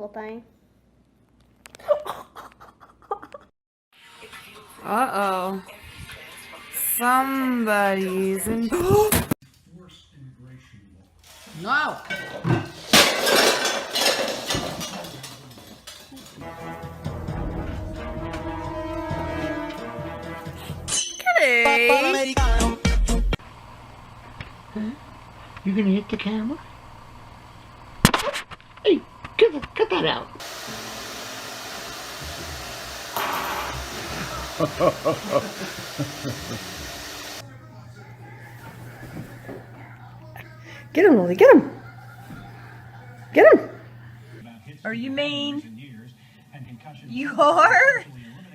little thing. Uh-oh. Somebody's in... No! Kitty! You gonna hit the camera? Hey, cut that out. Get him, Lily, get him! Get him! Are you mean? You are?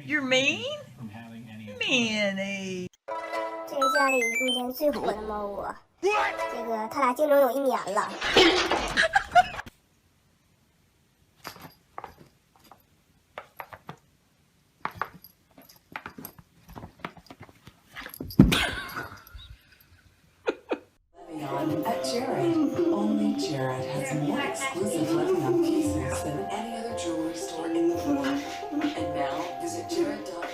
You're mean? Manny. 这是家里目前最火的猫窝，这个他俩竞争有1年了。At Jared. Only Jared has more exclusive Le'Veon pieces than any other jewelry store in the world. And now visit Jared.com.